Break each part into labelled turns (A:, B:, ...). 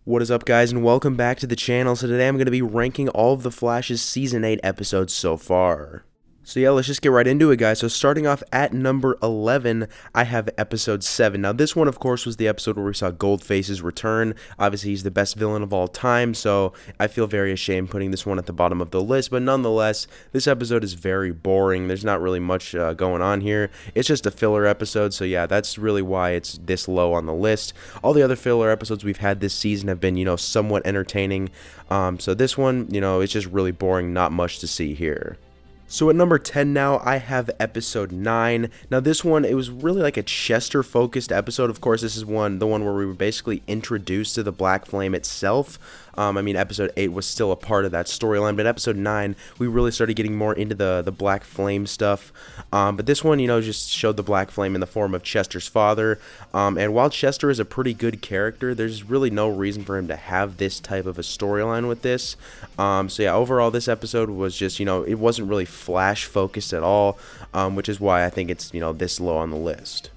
A: What is up, guys, and welcome back to the channel. So today I'm going to be ranking all of the Flash's Season 8 episodes so far. So yeah, let's just get right into it, guys. So starting off at number 11, I have episode 7. Now this one, of course, was the episode where we saw Goldface's return. Obviously, he's the best villain of all time, so I feel very ashamed putting this one at the bottom of the list. But nonetheless, this episode is very boring. There's not really much going on here. It's just a filler episode, so yeah, that's really why it's this low on the list. All the other filler episodes we've had this season have been, somewhat entertaining. So this one, it's just really boring. Not much to see here. So at number 10 now, I have episode 9. Now this one, it was really like a Chester-focused episode. Of course, this is the one where we were basically introduced to the Black Flame itself. Episode 8 was still a part of that storyline, but episode 9, we really started getting more into the Black Flame stuff. But this one, just showed the Black Flame in the form of Chester's father. And while Chester is a pretty good character, there's really no reason for him to have this type of a storyline with this. So yeah, overall, this episode was just, it wasn't really Flash focused at all, which is why I think it's, this low on the list.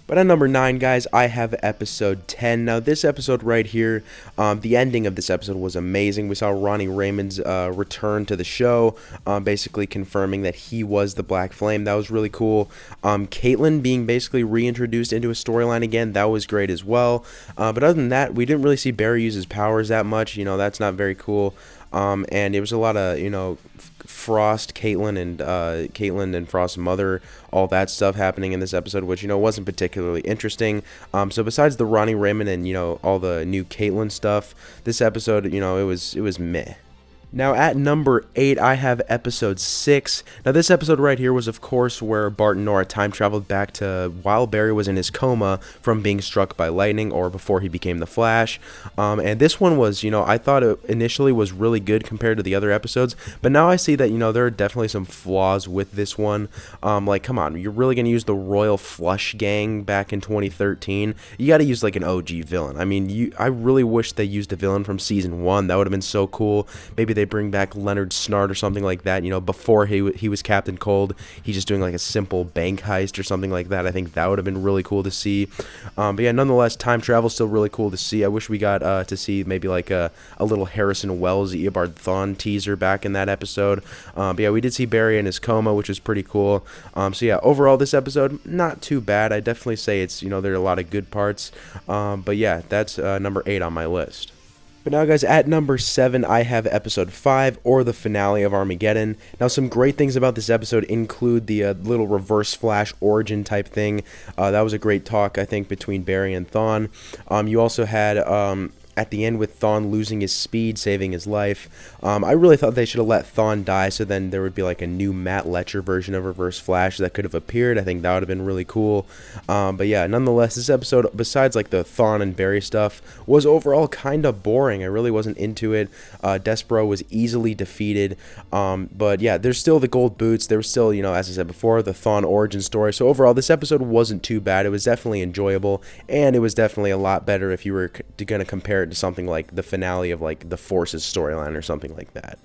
A: But at number 9, guys, I have episode 10. Now, this episode right here, the ending of this episode was amazing. We saw Ronnie Raymond's return to the show, basically confirming that he was the Black Flame. That was really cool. Caitlin being basically reintroduced into a storyline again, that was great as well. But other than that, we didn't really see Barry use his powers that much. That's not very cool. And it was a lot of, Frost, Caitlin and Frost's mother, all that stuff happening in this episode, which, wasn't particularly interesting. So besides the Ronnie Raymond and, all the new Caitlin stuff, this episode, it was meh. Now at number 8, I have episode 6. Now this episode right here was, of course, where Bart and Nora time traveled back to while Barry was in his coma from being struck by lightning, or before he became the Flash. And this one was, I thought it initially was really good compared to the other episodes, but now I see that, there are definitely some flaws with this one. Like, come on, you're really going to use the Royal Flush Gang back in 2013? You got to use like an OG villain. I really wish they used a villain from season 1. That would have been so cool. Maybe they bring back Leonard Snart or something like that, before he was Captain Cold. He's just doing like a simple bank heist or something like that. I think that would have been really cool to see. But yeah, nonetheless, time travel is still really cool to see. I wish we got to see maybe like a little Harrison Wells Eobard Thawne teaser back in that episode. But yeah, we did see Barry in his coma, which was pretty cool. So yeah, overall this episode, not too bad. I definitely say it's, there are a lot of good parts. But yeah, that's number 8 on my list. But now, guys, at number 7, I have episode 5, or the finale of Armageddon. Now, some great things about this episode include the little Reverse Flash origin type thing. That was a great talk, I think, between Barry and Thawne. You also had at the end with Thawne losing his speed, saving his life. I really thought they should have let Thawne die, so then there would be like a new Matt Letcher version of Reverse Flash that could have appeared. I think that would have been really cool. But yeah, nonetheless, this episode, besides like the Thawne and Barry stuff, was overall kind of boring. I really wasn't into it. Despero was easily defeated. But yeah, there's still the gold boots. There was still, as I said before, the Thawne origin story. So overall, this episode wasn't too bad. It was definitely enjoyable, and it was definitely a lot better if you were going to compare it to something like the finale of like the Forces storyline or something like that.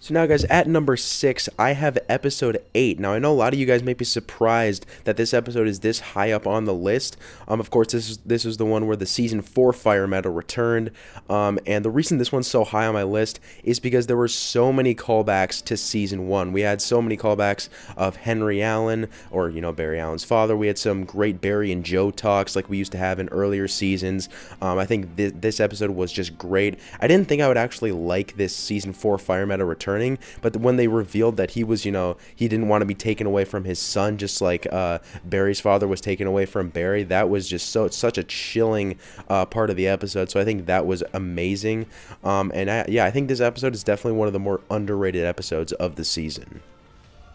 A: So now, guys, at number 6, I have episode 8. Now, I know a lot of you guys may be surprised that this episode is this high up on the list. Of course, this is the one where the season 4 Fire Metal returned. And the reason this one's so high on my list is because there were so many callbacks to season 1. We had so many callbacks of Henry Allen, or, Barry Allen's father. We had some great Barry and Joe talks like we used to have in earlier seasons. I think this episode was just great. I didn't think I would actually like this season 4 Fire Metal return. But when they revealed that he was, he didn't want to be taken away from his son, just like Barry's father was taken away from Barry, that was just such a chilling part of the episode. So I think that was amazing. I think this episode is definitely one of the more underrated episodes of the season.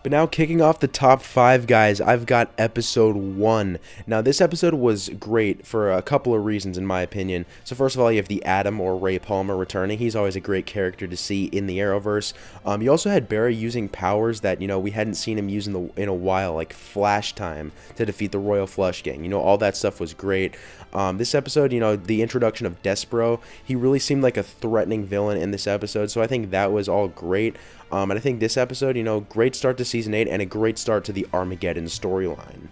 A: But now, kicking off the top 5, guys, I've got episode 1. Now, this episode was great for a couple of reasons, in my opinion. So first of all, you have the Atom, or Ray Palmer, returning. He's always a great character to see in the Arrowverse. You also had Barry using powers that, we hadn't seen him use in a while, like Flash Time to defeat the Royal Flush Gang. All that stuff was great. This episode, the introduction of Despero, he really seemed like a threatening villain in this episode, so I think that was all great. And I think this episode, great start to Season 8 and a great start to the Armageddon storyline.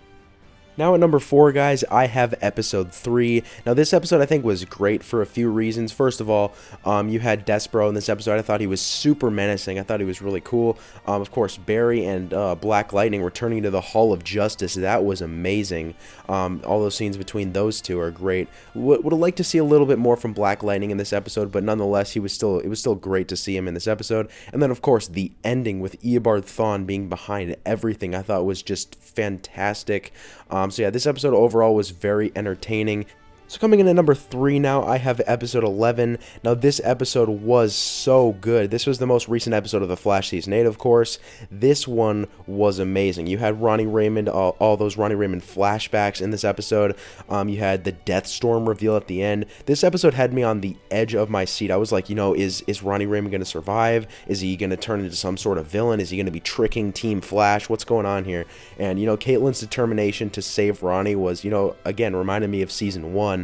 A: Now at number 4, guys, I have episode 3. Now this episode I think was great for a few reasons. First of all, you had Despero in this episode. I thought he was super menacing. I thought he was really cool. Of course, Barry and Black Lightning returning to the Hall of Justice. That was amazing. All those scenes between those two are great. Would have liked to see a little bit more from Black Lightning in this episode, but nonetheless, it was still great to see him in this episode. And then, of course, the ending with Eobard Thawne being behind everything I thought was just fantastic. So yeah, this episode overall was very entertaining. So coming in at number 3 now, I have episode 11. Now this episode was so good. This was the most recent episode of The Flash Season 8, of course. This one was amazing. You had Ronnie Raymond, all those Ronnie Raymond flashbacks in this episode. You had the Deathstorm reveal at the end. This episode had me on the edge of my seat. I was like, is Ronnie Raymond going to survive? Is he going to turn into some sort of villain? Is he going to be tricking Team Flash? What's going on here? And, Caitlin's determination to save Ronnie was, again, reminded me of Season 1.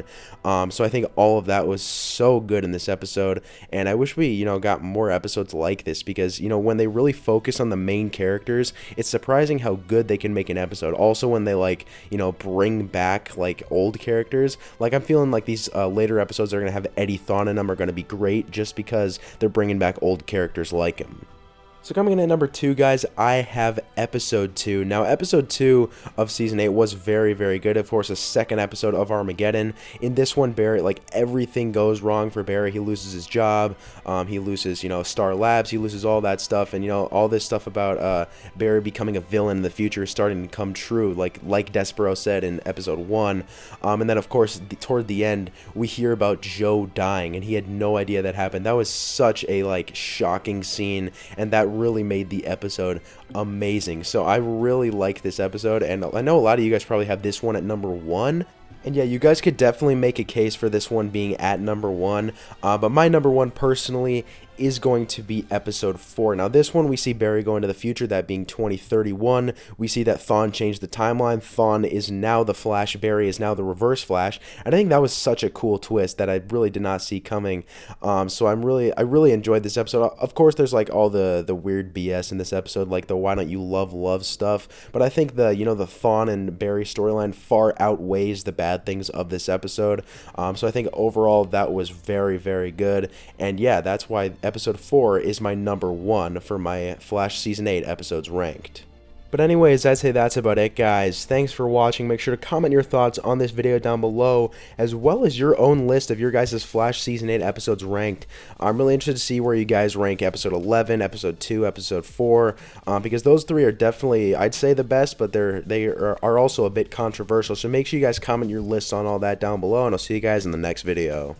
A: So I think all of that was so good in this episode, and I wish we, got more episodes like this, because, when they really focus on the main characters, it's surprising how good they can make an episode. Also, when they, bring back, old characters, I'm feeling like these later episodes are going to have Eddie Thawne in them are going to be great, just because they're bringing back old characters like him. So coming in at number 2, guys, I have episode 2. Now, episode 2 of season 8 was very, very good. Of course, a second episode of Armageddon. In this one, Barry, everything goes wrong for Barry. He loses his job. He loses, Star Labs. He loses all that stuff. And, all this stuff about Barry becoming a villain in the future is starting to come true, like Despero said in episode 1. And then, of course, toward the end, we hear about Joe dying, and he had no idea that happened. That was such a, shocking scene, and that really made the episode amazing. So I really like this episode, and I know a lot of you guys probably have this one at number 1. And yeah, you guys could definitely make a case for this one being at number 1. But my number 1 personally is going to be episode 4. Now this one we see Barry go into the future, that being 2031. We see that Thawne changed the timeline. Thawne is now the Flash, Barry is now the Reverse Flash. And I think that was such a cool twist that I really did not see coming. So I really enjoyed this episode. Of course, there's all the weird BS in this episode, like the why don't you love stuff. But I think the the Thawne and Barry storyline far outweighs the bad things of this episode. So I think overall that was very, very good. And yeah, that's why episode 4 is my number 1 for my Flash Season 8 episodes ranked. But anyways, I'd say that's about it, guys. Thanks for watching. Make sure to comment your thoughts on this video down below, as well as your own list of your guys' Flash Season 8 episodes ranked. I'm really interested to see where you guys rank episode 11, episode 2, episode 4, because those 3 are definitely, I'd say, the best, but they are also a bit controversial. So make sure you guys comment your lists on all that down below, and I'll see you guys in the next video.